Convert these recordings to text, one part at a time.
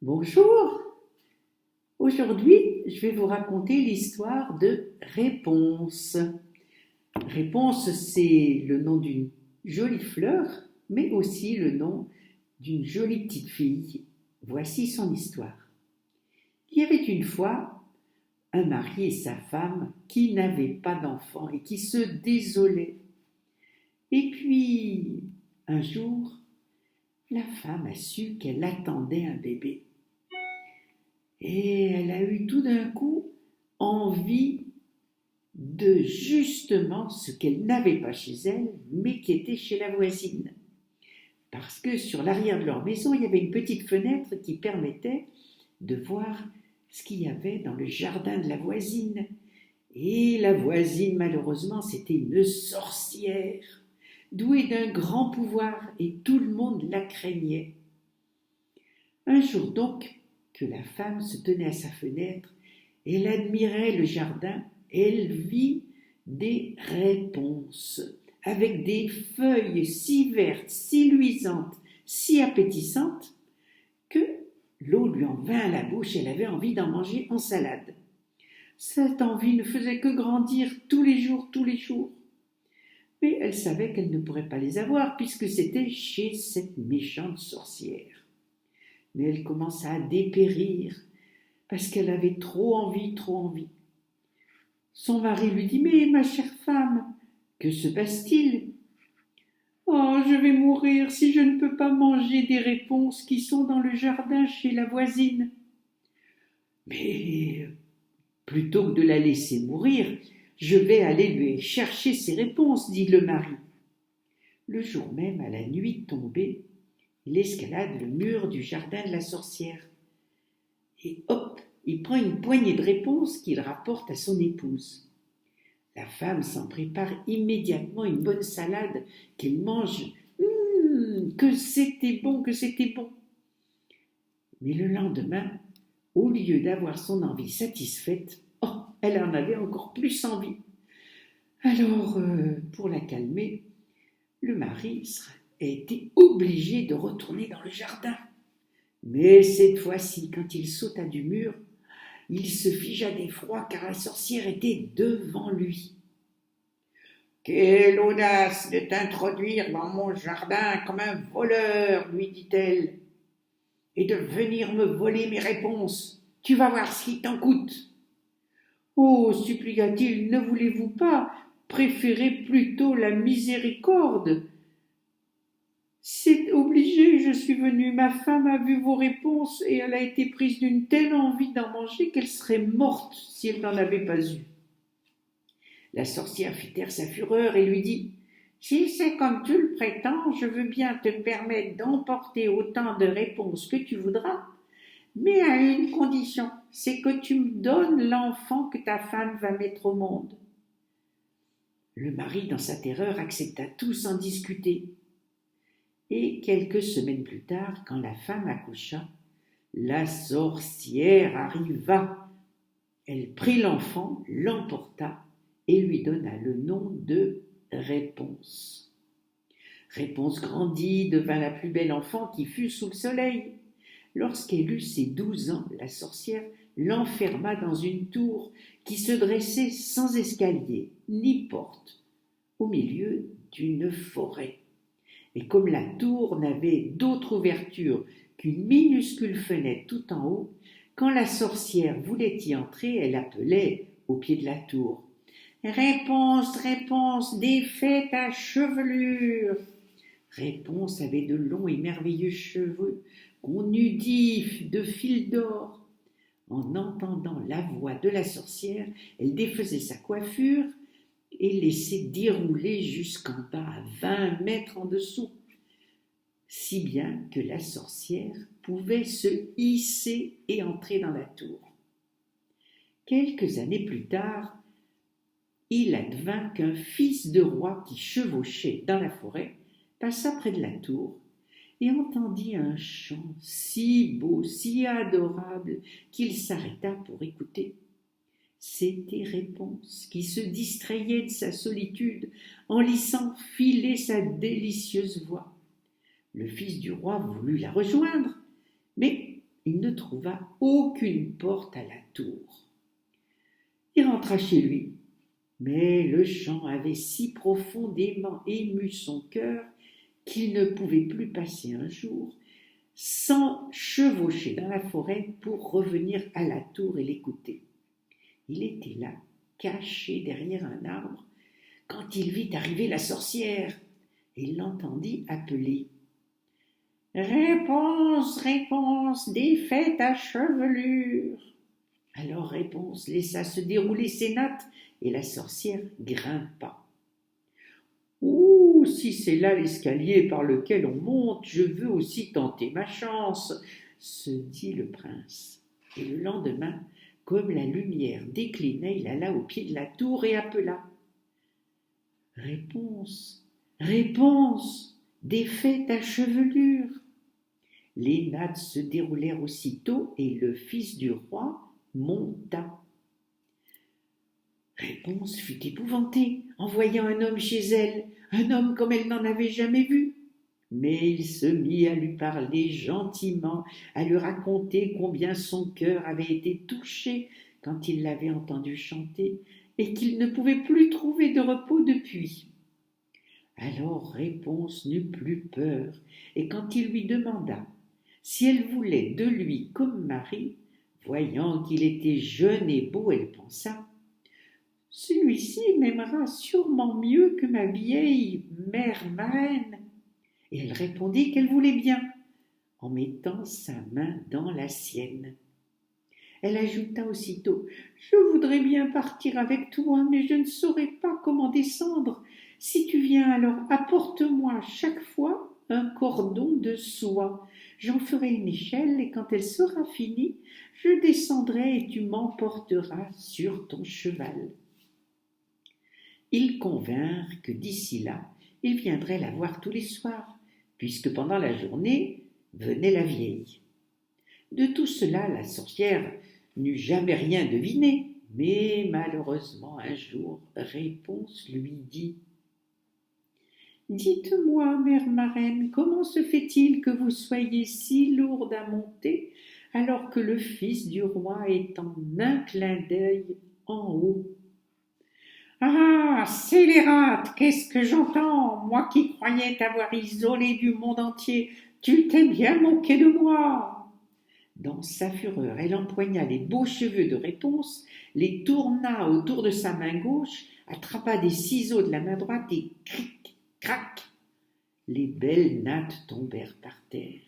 Bonjour, aujourd'hui je vais vous raconter l'histoire de Réponse. Réponse, c'est le nom d'une jolie fleur, mais aussi le nom d'une jolie petite fille. Voici son histoire. Il y avait une fois un mari et sa femme qui n'avaient pas d'enfant et qui se désolaient. Et puis, un jour, la femme a su qu'elle attendait un bébé. Et elle a eu tout d'un coup envie de justement ce qu'elle n'avait pas chez elle, mais qui était chez la voisine. Parce que sur l'arrière de leur maison, il y avait une petite fenêtre qui permettait de voir ce qu'il y avait dans le jardin de la voisine. Et la voisine, malheureusement, c'était une sorcière, douée d'un grand pouvoir, et tout le monde la craignait. Un jour donc, que la femme se tenait à sa fenêtre, elle admirait le jardin, elle vit des réponses, avec des feuilles si vertes, si luisantes, si appétissantes, que l'eau lui en vint à la bouche, elle avait envie d'en manger en salade. Cette envie ne faisait que grandir tous les jours, mais elle savait qu'elle ne pourrait pas les avoir, puisque c'était chez cette méchante sorcière. Mais elle commença à dépérir, parce qu'elle avait trop envie. Son mari lui dit « Mais ma chère femme, que se passe-t-il ?»« Oh, je vais mourir si je ne peux pas manger des réponses qui sont dans le jardin chez la voisine. »« Mais plutôt que de la laisser mourir, je vais aller lui chercher ses réponses, dit le mari. Le jour même, à la nuit tombée, il escalade le mur du jardin de la sorcière. Et hop, il prend une poignée de réponses qu'il rapporte à son épouse. La femme s'en prépare immédiatement une bonne salade qu'elle mange. Que c'était bon. Mais le lendemain, au lieu d'avoir son envie satisfaite, elle en avait encore plus envie. Alors, pour la calmer, le mari a été obligé de retourner dans le jardin. Mais cette fois-ci, quand il sauta du mur, il se figea d'effroi car la sorcière était devant lui. « Quelle audace de t'introduire dans mon jardin comme un voleur, lui dit-elle, et de venir me voler mes réponses. Tu vas voir ce qui t'en coûte. »« Oh, supplia-t-il, ne voulez-vous pas préférer plutôt la miséricorde ? C'est obligé, je suis venue. Ma femme a vu vos réponses et elle a été prise d'une telle envie d'en manger qu'elle serait morte si elle n'en avait pas eu. » La sorcière fit taire sa fureur et lui dit « Si c'est comme tu le prétends, je veux bien te permettre d'emporter autant de réponses que tu voudras, mais à une condition, c'est que tu me donnes l'enfant que ta femme va mettre au monde. » Le mari, dans sa terreur, accepta tout sans discuter. Et quelques semaines plus tard, quand la femme accoucha, la sorcière arriva. Elle prit l'enfant, l'emporta et lui donna le nom de Réponse. Réponse grandit, devint la plus belle enfant qui fut sous le soleil. Lorsqu'elle eut ses 12 ans, la sorcière l'enferma dans une tour qui se dressait sans escalier ni porte, au milieu d'une forêt. Et comme la tour n'avait d'autre ouverture qu'une minuscule fenêtre tout en haut, quand la sorcière voulait y entrer, elle appelait au pied de la tour « Réponse, Réponse, défais ta chevelure !» Réponse avait de longs et merveilleux cheveux qu'on eût dit de fil d'or. En entendant la voix de la sorcière, elle défaisait sa coiffure et laissait dérouler jusqu'en bas, à 20 mètres en dessous, si bien que la sorcière pouvait se hisser et entrer dans la tour. Quelques années plus tard, il advint qu'un fils de roi qui chevauchait dans la forêt passa près de la tour et entendit un chant si beau, si adorable, qu'il s'arrêta pour écouter. C'était Réponse qui se distrayait de sa solitude en laissant filer sa délicieuse voix. Le fils du roi voulut la rejoindre, mais il ne trouva aucune porte à la tour. Il rentra chez lui, mais le chant avait si profondément ému son cœur qu'il ne pouvait plus passer un jour sans chevaucher dans la forêt pour revenir à la tour et l'écouter. Il était là, caché derrière un arbre, quand il vit arriver la sorcière et l'entendit appeler. « Réponse, Réponse, défais ta chevelure !» Alors Réponse laissa se dérouler ses nattes et la sorcière grimpa. « Ouh, si c'est là l'escalier par lequel on monte, je veux aussi tenter ma chance, » se dit le prince. Et le lendemain, comme la lumière déclinait, il alla au pied de la tour et appela. « Réponse, Réponse, défais ta chevelure !» Les nattes se déroulèrent aussitôt et le fils du roi monta. Réponse fut épouvantée en voyant un homme chez elle, un homme comme elle n'en avait jamais vu. Mais il se mit à lui parler gentiment, à lui raconter combien son cœur avait été touché quand il l'avait entendu chanter et qu'il ne pouvait plus trouver de repos depuis. Alors Réponse n'eut plus peur, et quand il lui demanda si elle voulait de lui comme mari, voyant qu'il était jeune et beau, elle pensa « Celui-ci m'aimera sûrement mieux que ma vieille mère marraine. » Et elle répondit qu'elle voulait bien, en mettant sa main dans la sienne. Elle ajouta aussitôt « Je voudrais bien partir avec toi, mais je ne saurais pas comment descendre. Si tu viens, alors apporte-moi chaque fois un cordon de soie. J'en ferai une échelle et quand elle sera finie, je descendrai et tu m'emporteras sur ton cheval. » Ils convinrent que d'ici là, ils viendraient la voir tous les soirs, puisque pendant la journée venait la vieille. De tout cela, la sorcière n'eut jamais rien deviné, mais malheureusement un jour, Réponse lui dit « Dites-moi, mère marraine, comment se fait-il que vous soyez si lourde à monter, alors que le fils du roi est en un clin d'œil en haut ?» « Ah, scélérate, qu'est-ce que j'entends, moi qui croyais t'avoir isolé du monde entier, tu t'es bien moqué de moi !» Dans sa fureur, elle empoigna les beaux cheveux de Réponse, les tourna autour de sa main gauche, attrapa des ciseaux de la main droite et cric, crac, les belles nattes tombèrent par terre.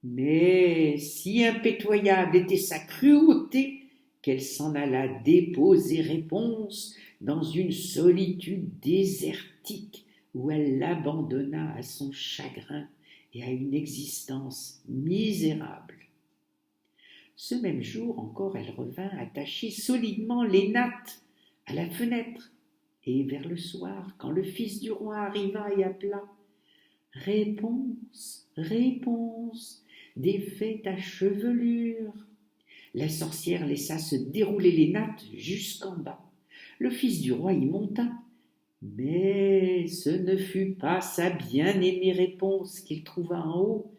Mais si impitoyable était sa cruauté, qu'elle s'en alla déposer Réponse dans une solitude désertique où elle l'abandonna à son chagrin et à une existence misérable. Ce même jour encore, elle revint attacher solidement les nattes à la fenêtre, et vers le soir, quand le fils du roi arriva et appela « Réponse, Réponse, défais ta chevelure !» La sorcière laissa se dérouler les nattes jusqu'en bas. Le fils du roi y monta, mais ce ne fut pas sa bien-aimée Réponse qu'il trouva en haut,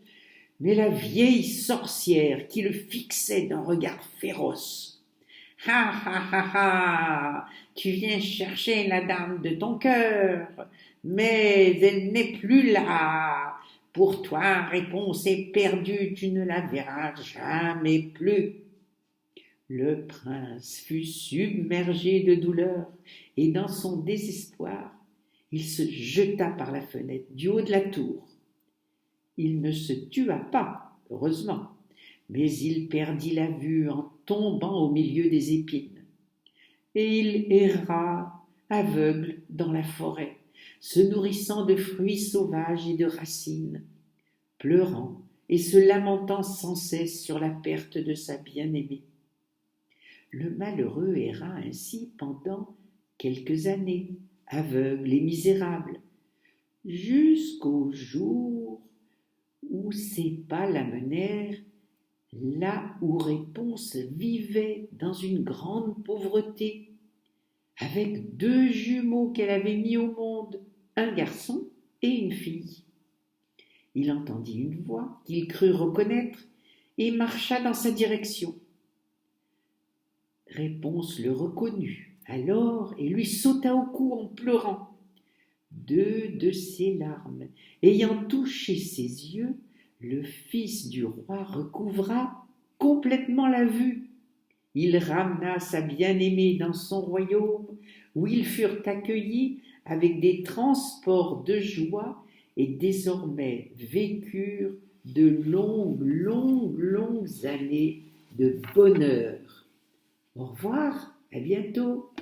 mais la vieille sorcière qui le fixait d'un regard féroce. « Ha ha ha ha, tu viens chercher la dame de ton cœur, mais elle n'est plus là. Pour toi, Réponse est perdue, tu ne la verras jamais plus. » Le prince fut submergé de douleur et dans son désespoir, il se jeta par la fenêtre du haut de la tour. Il ne se tua pas, heureusement, mais il perdit la vue en tombant au milieu des épines. Et il erra, aveugle, dans la forêt, se nourrissant de fruits sauvages et de racines, pleurant et se lamentant sans cesse sur la perte de sa bien-aimée. Le malheureux erra ainsi pendant quelques années, aveugle et misérable, jusqu'au jour où ses pas l'amenèrent là où Réponse vivait dans une grande pauvreté, avec 2 jumeaux qu'elle avait mis au monde, un garçon et une fille. Il entendit une voix qu'il crut reconnaître et marcha dans sa direction. Réponse le reconnut alors et lui sauta au cou en pleurant. Deux de ses larmes ayant touché ses yeux, le fils du roi recouvra complètement la vue. Il ramena sa bien-aimée dans son royaume, où ils furent accueillis avec des transports de joie et désormais vécurent de longues années de bonheur. Au revoir, à bientôt.